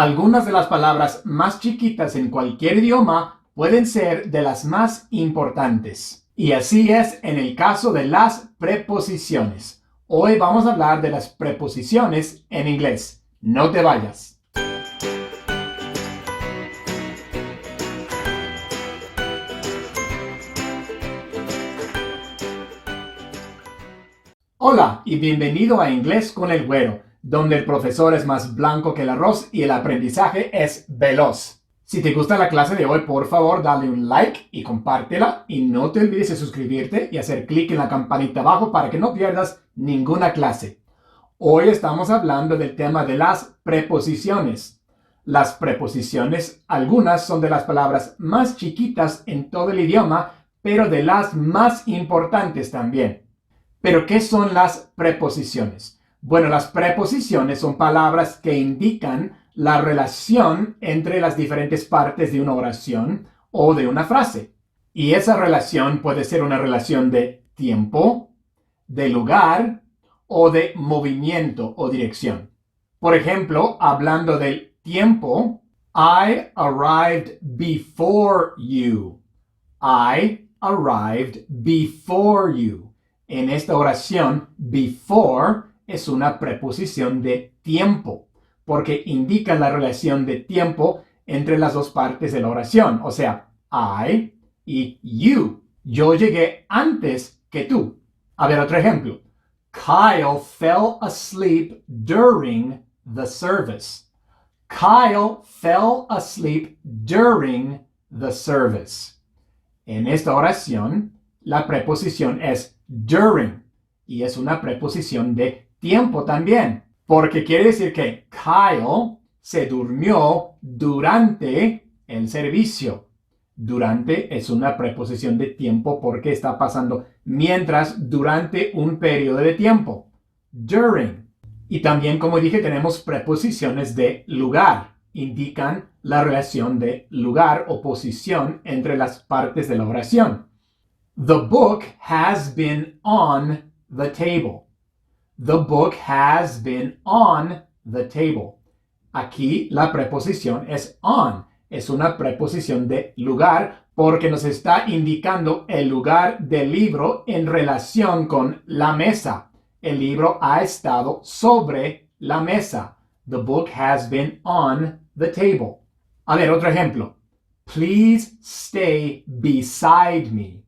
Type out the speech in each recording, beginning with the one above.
Algunas de las palabras más chiquitas en cualquier idioma pueden ser de las más importantes. Y así es en el caso de las preposiciones. Hoy vamos a hablar de las preposiciones en inglés. No te vayas. Hola y bienvenido a Inglés con el Güero, donde el profesor es más blanco que el arroz y el aprendizaje es veloz. Si te gusta la clase de hoy, por favor, dale un like y compártela. Y no te olvides de suscribirte y hacer clic en la campanita abajo para que no pierdas ninguna clase. Hoy estamos hablando del tema de las preposiciones. Las preposiciones, algunas son de las palabras más chiquitas en todo el idioma, pero de las más importantes también. ¿Pero qué son las preposiciones? Bueno, las preposiciones son palabras que indican la relación entre las diferentes partes de una oración o de una frase. Y esa relación puede ser una relación de tiempo, de lugar o de movimiento o dirección. Por ejemplo, hablando del tiempo, I arrived before you. I arrived before you. En esta oración, before es una preposición de tiempo, porque indica la relación de tiempo entre las dos partes de la oración, o sea, I y you. Yo llegué antes que tú. A ver, otro ejemplo. Kyle fell asleep during the service. Kyle fell asleep during the service. En esta oración, la preposición es during y es una preposición de tiempo también, porque quiere decir que Kyle se durmió durante el servicio. Durante es una preposición de tiempo porque está pasando mientras, durante un periodo de tiempo. During. Y también, como dije, tenemos preposiciones de lugar. Indican la relación de lugar o posición entre las partes de la oración. The book has been on the table. The book has been on the table. Aquí la preposición es on. Es una preposición de lugar porque nos está indicando el lugar del libro en relación con la mesa. El libro ha estado sobre la mesa. The book has been on the table. A ver, otro ejemplo. Please stay beside me.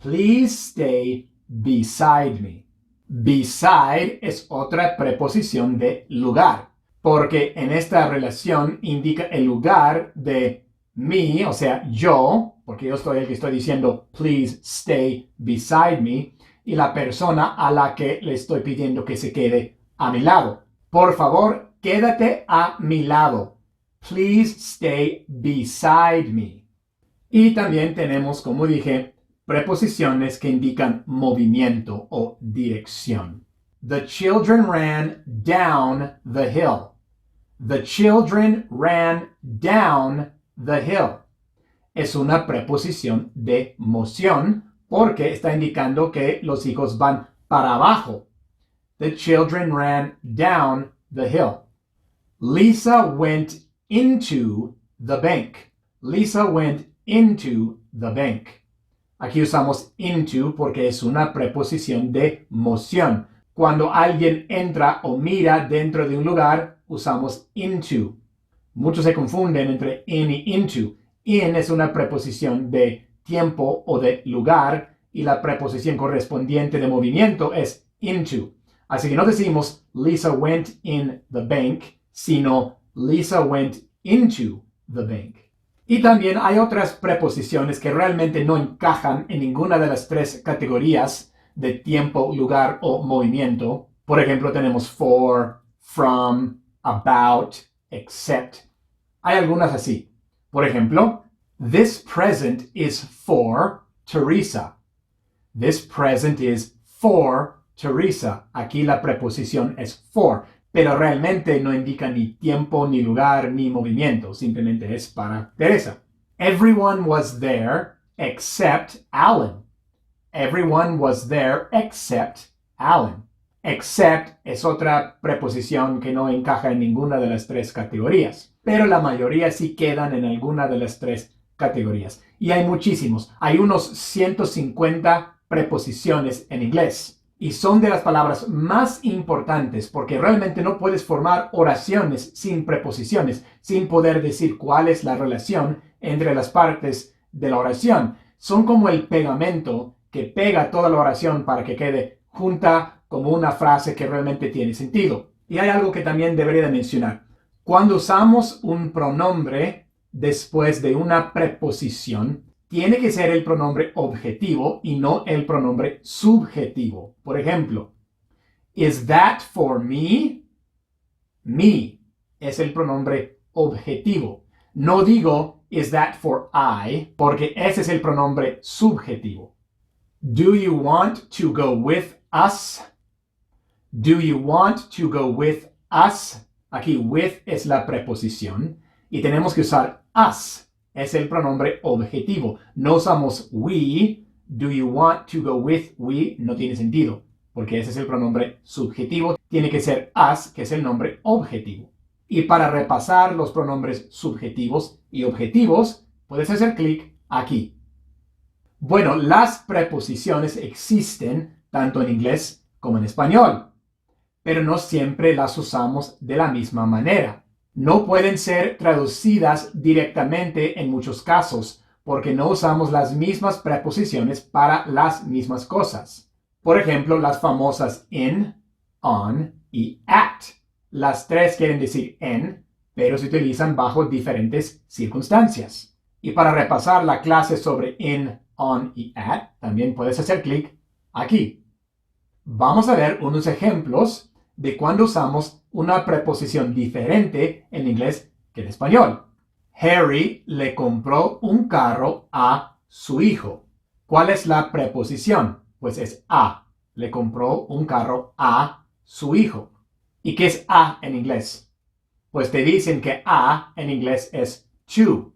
Please stay beside me. Beside es otra preposición de lugar, porque en esta relación indica el lugar de mí, o sea, yo, porque yo soy el que estoy diciendo please stay beside me, y la persona a la que le estoy pidiendo que se quede a mi lado. Por favor, quédate a mi lado. Please stay beside me. Y también tenemos, como dije, preposiciones que indican movimiento o dirección. The children ran down the hill. The children ran down the hill. Es una preposición de moción porque está indicando que los hijos van para abajo. The children ran down the hill. Lisa went into the bank. Lisa went into the bank. Aquí usamos into porque es una preposición de moción. Cuando alguien entra o mira dentro de un lugar, usamos into. Muchos se confunden entre in y into. In es una preposición de tiempo o de lugar y la preposición correspondiente de movimiento es into. Así que no decimos Lisa went in the bank, sino Lisa went into the bank. Y también hay otras preposiciones que realmente no encajan en ninguna de las tres categorías de tiempo, lugar o movimiento. Por ejemplo, tenemos for, from, about, except. Hay algunas así. Por ejemplo, this present is for Teresa. This present is for Teresa. Aquí la preposición es for. Pero realmente no indica ni tiempo, ni lugar, ni movimiento. Simplemente es para Teresa. Everyone was there except Alan. Everyone was there except Alan. Except es otra preposición que no encaja en ninguna de las tres categorías, pero la mayoría sí quedan en alguna de las tres categorías. Y hay muchísimos. Hay unos 150 preposiciones en inglés. Y son de las palabras más importantes porque realmente no puedes formar oraciones sin preposiciones, sin poder decir cuál es la relación entre las partes de la oración. Son como el pegamento que pega toda la oración para que quede junta como una frase que realmente tiene sentido. Y hay algo que también debería de mencionar. Cuando usamos un pronombre después de una preposición, tiene que ser el pronombre objetivo y no el pronombre subjetivo. Por ejemplo, is that for me? Me es el pronombre objetivo. No digo, is that for I? Porque ese es el pronombre subjetivo. Do you want to go with us? Do you want to go with us? Aquí with es la preposición y tenemos que usar us. Es el pronombre objetivo. No usamos we. Do you want to go with we? No tiene sentido porque ese es el pronombre subjetivo. Tiene que ser us, que es el nombre objetivo. Y para repasar los pronombres subjetivos y objetivos, puedes hacer clic aquí. Bueno, las preposiciones existen tanto en inglés como en español, pero no siempre las usamos de la misma manera. No pueden ser traducidas directamente en muchos casos, porque no usamos las mismas preposiciones para las mismas cosas. Por ejemplo, las famosas in, on y at. Las tres quieren decir en, pero se utilizan bajo diferentes circunstancias. Y para repasar la clase sobre in, on y at, también puedes hacer clic aquí. Vamos a ver unos ejemplos de cuando usamos una preposición diferente en inglés que en español. Harry le compró un carro a su hijo. ¿Cuál es la preposición? Pues es a. Le compró un carro a su hijo. ¿Y qué es a en inglés? Pues te dicen que a en inglés es to,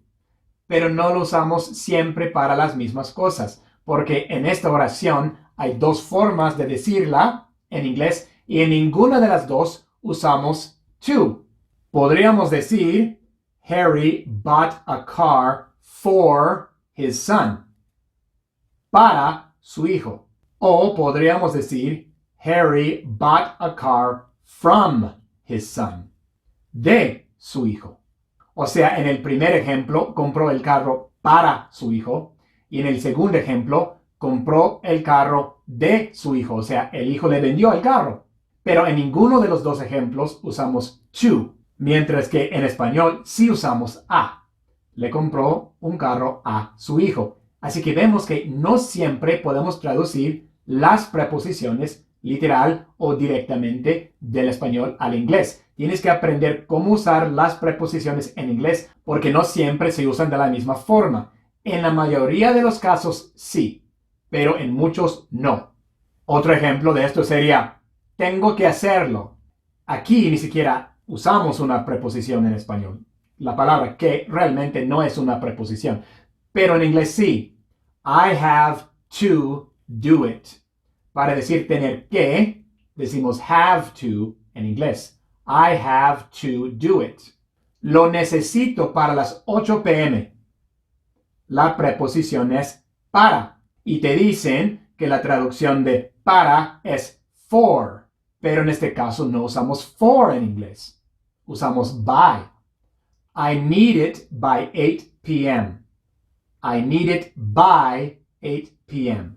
pero no lo usamos siempre para las mismas cosas, porque en esta oración hay dos formas de decirla en inglés y en ninguna de las dos usamos to. Podríamos decir, Harry bought a car for his son. Para su hijo. O podríamos decir, Harry bought a car from his son. De su hijo. O sea, en el primer ejemplo, compró el carro para su hijo. Y en el segundo ejemplo, compró el carro de su hijo. O sea, el hijo le vendió el carro. Pero en ninguno de los dos ejemplos usamos to, mientras que en español sí usamos a. Le compró un carro a su hijo. Así que vemos que no siempre podemos traducir las preposiciones literal o directamente del español al inglés. Tienes que aprender cómo usar las preposiciones en inglés porque no siempre se usan de la misma forma. En la mayoría de los casos sí, pero en muchos no. Otro ejemplo de esto sería tengo que hacerlo. Aquí ni siquiera usamos una preposición en español. La palabra que realmente no es una preposición. Pero en inglés sí. I have to do it. Para decir tener que, decimos have to en inglés. I have to do it. Lo necesito para las 8 p.m. La preposición es para. Y te dicen que la traducción de para es for. Pero en este caso no usamos for en inglés. Usamos by. I need it by 8 p.m. I need it by 8 p.m.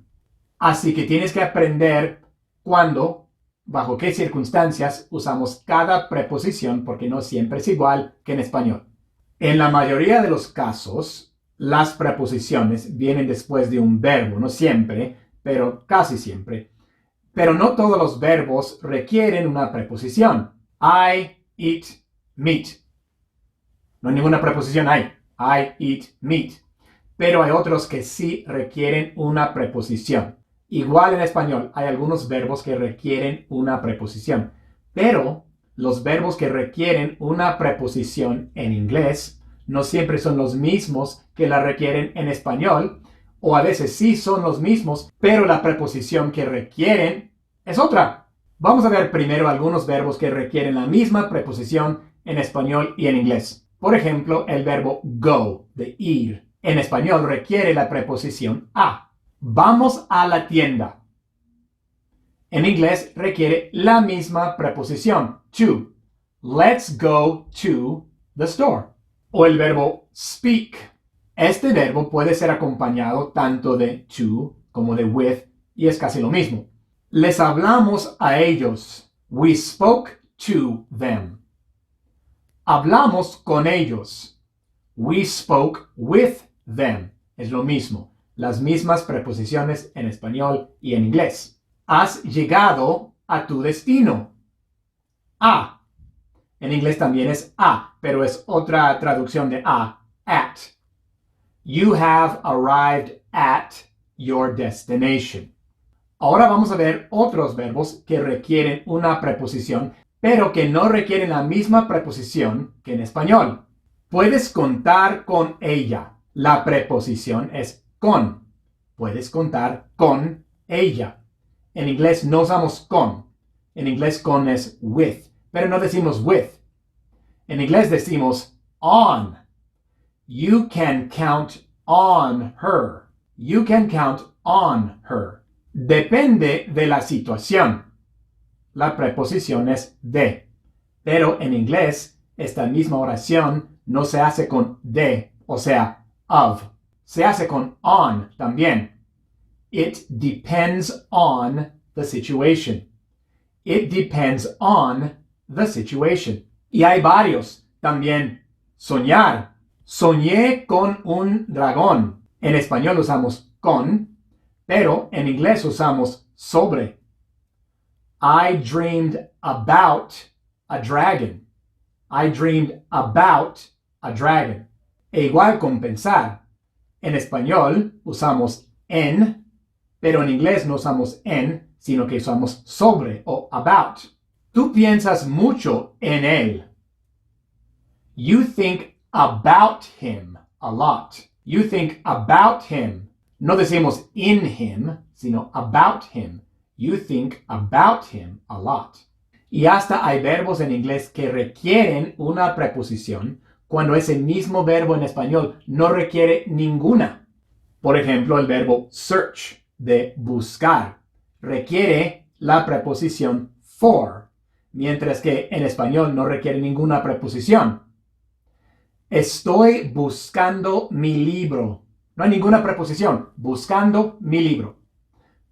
Así que tienes que aprender cuándo, bajo qué circunstancias usamos cada preposición porque no siempre es igual que en español. En la mayoría de los casos, las preposiciones vienen después de un verbo, no siempre, pero casi siempre. Pero no todos los verbos requieren una preposición. I eat meat. No hay ninguna preposición ahí. I eat meat. Pero hay otros que sí requieren una preposición. Igual en español hay algunos verbos que requieren una preposición. Pero los verbos que requieren una preposición en inglés no siempre son los mismos que la requieren en español. O a veces sí son los mismos, pero la preposición que requieren es otra. Vamos a ver primero algunos verbos que requieren la misma preposición en español y en inglés. Por ejemplo, el verbo go, de ir. En español requiere la preposición a. Vamos a la tienda. En inglés requiere la misma preposición, to. Let's go to the store. O el verbo speak. Este verbo puede ser acompañado tanto de to como de with y es casi lo mismo. Les hablamos a ellos. We spoke to them. Hablamos con ellos. We spoke with them. Es lo mismo. Las mismas preposiciones en español y en inglés. Has llegado a tu destino. A. En inglés también es a, pero es otra traducción de a. At. You have arrived at your destination. Ahora vamos a ver otros verbos que requieren una preposición, pero que no requieren la misma preposición que en español. Puedes contar con ella. La preposición es con. Puedes contar con ella. En inglés no usamos con. En inglés con es with, pero no decimos with. En inglés decimos on. You can count on her. You can count on her. Depende de la situación. La preposición es de. Pero en inglés, esta misma oración no se hace con de, o sea, of. Se hace con on también. It depends on the situation. It depends on the situation. Y hay varios también. Soñar. Soñé con un dragón. En español usamos con, pero en inglés usamos sobre. I dreamed about a dragon. I dreamed about a dragon. E igual con pensar. En español usamos en, pero en inglés no usamos en, sino que usamos sobre o about. Tú piensas mucho en él. You think about him a lot. You think about him. No decimos in him, sino about him. You think about him a lot. Y hasta hay verbos en inglés que requieren una preposición cuando ese mismo verbo en español no requiere ninguna. Por ejemplo, el verbo search, de buscar, requiere la preposición for, mientras que en español no requiere ninguna preposición. Estoy buscando mi libro. No hay ninguna preposición. Buscando mi libro.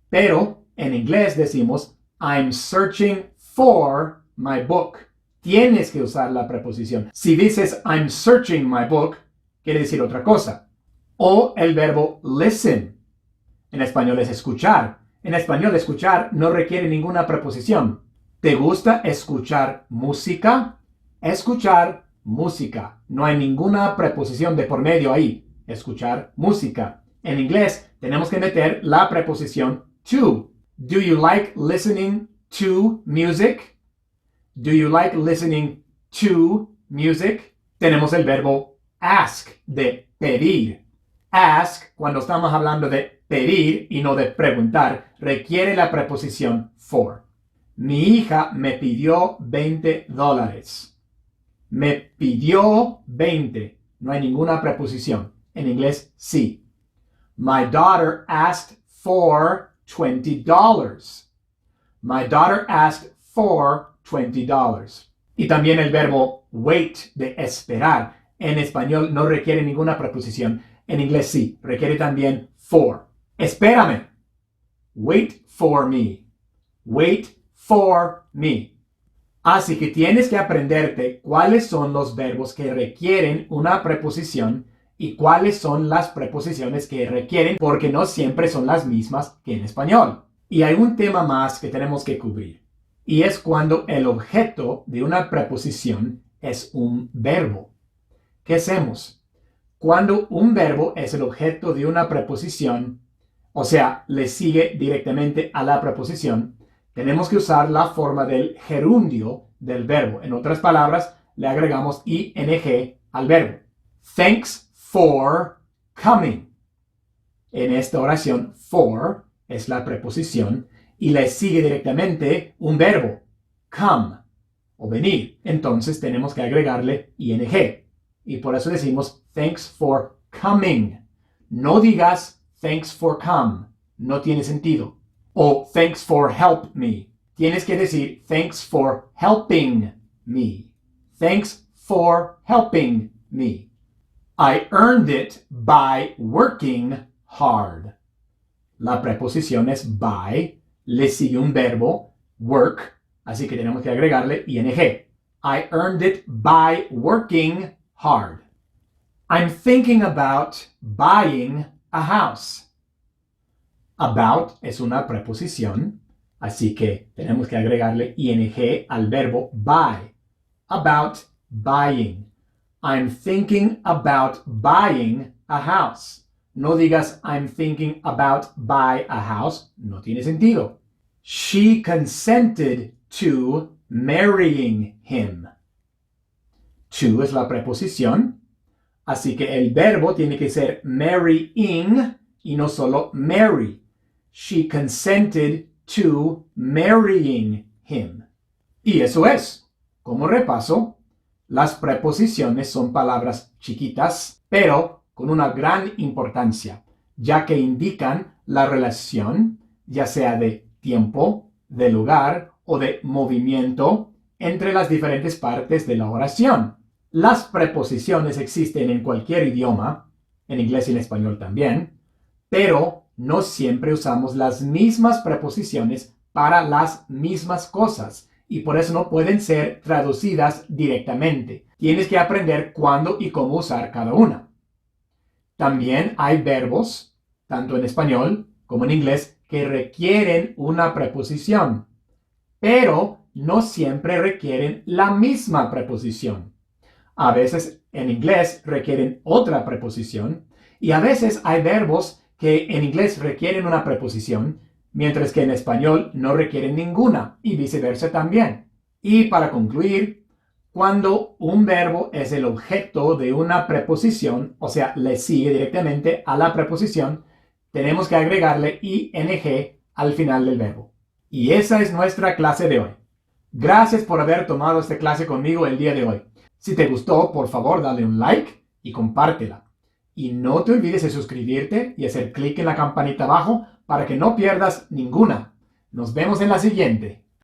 Pero en inglés decimos I'm searching for my book. Tienes que usar la preposición. Si dices I'm searching my book, quiere decir otra cosa. O el verbo listen. En español es escuchar. En español escuchar no requiere ninguna preposición. ¿Te gusta escuchar música? Escuchar música. No hay ninguna preposición de por medio ahí. Escuchar música. En inglés tenemos que meter la preposición to. Do you like listening to music? Do you like listening to music? Tenemos el verbo ask, de pedir. Ask, cuando estamos hablando de pedir y no de preguntar, requiere la preposición for. Mi hija me pidió $20. Me pidió 20. No hay ninguna preposición. En inglés, sí. My daughter asked for $20. My daughter asked for $20. Y también el verbo wait, de esperar. En español no requiere ninguna preposición. En inglés sí, requiere también for. Espérame. Wait for me. Wait for me. Así que tienes que aprenderte cuáles son los verbos que requieren una preposición y cuáles son las preposiciones que requieren, porque no siempre son las mismas que en español. Y hay un tema más que tenemos que cubrir, y es cuando el objeto de una preposición es un verbo. ¿Qué hacemos? Cuando un verbo es el objeto de una preposición, o sea, le sigue directamente a la preposición, tenemos que usar la forma del gerundio del verbo. En otras palabras, le agregamos ing al verbo. Thanks for coming. En esta oración, for es la preposición y le sigue directamente un verbo, come, o venir. Entonces tenemos que agregarle ing. Y por eso decimos thanks for coming. No digas thanks for come. No tiene sentido. O thanks for help me. Tienes que decir thanks for helping me. Thanks for helping me. I earned it by working hard. La preposición es by, le sigue un verbo, work, así que tenemos que agregarle ing. I earned it by working hard. I'm thinking about buying a house. About es una preposición, así que tenemos que agregarle ing al verbo buy. About buying. I'm thinking about buying a house. No digas I'm thinking about buy a house. No tiene sentido. She consented to marrying him. To es la preposición, así que el verbo tiene que ser marrying y no solo marry. She consented to marrying him. Y eso es. Como repaso, las preposiciones son palabras chiquitas, pero con una gran importancia, ya que indican la relación, ya sea de tiempo, de lugar o de movimiento entre las diferentes partes de la oración. Las preposiciones existen en cualquier idioma, en inglés y en español también, pero no siempre usamos las mismas preposiciones para las mismas cosas y por eso no pueden ser traducidas directamente. Tienes que aprender cuándo y cómo usar cada una. También hay verbos, tanto en español como en inglés, que requieren una preposición, pero no siempre requieren la misma preposición. A veces en inglés requieren otra preposición y a veces hay verbos que en inglés requieren una preposición, mientras que en español no requieren ninguna y viceversa también. Y para concluir, cuando un verbo es el objeto de una preposición, o sea, le sigue directamente a la preposición, tenemos que agregarle ing al final del verbo. Y esa es nuestra clase de hoy. Gracias por haber tomado esta clase conmigo el día de hoy. Si te gustó, por favor, dale un like y compártela. Y no te olvides de suscribirte y hacer clic en la campanita abajo para que no pierdas ninguna. Nos vemos en la siguiente.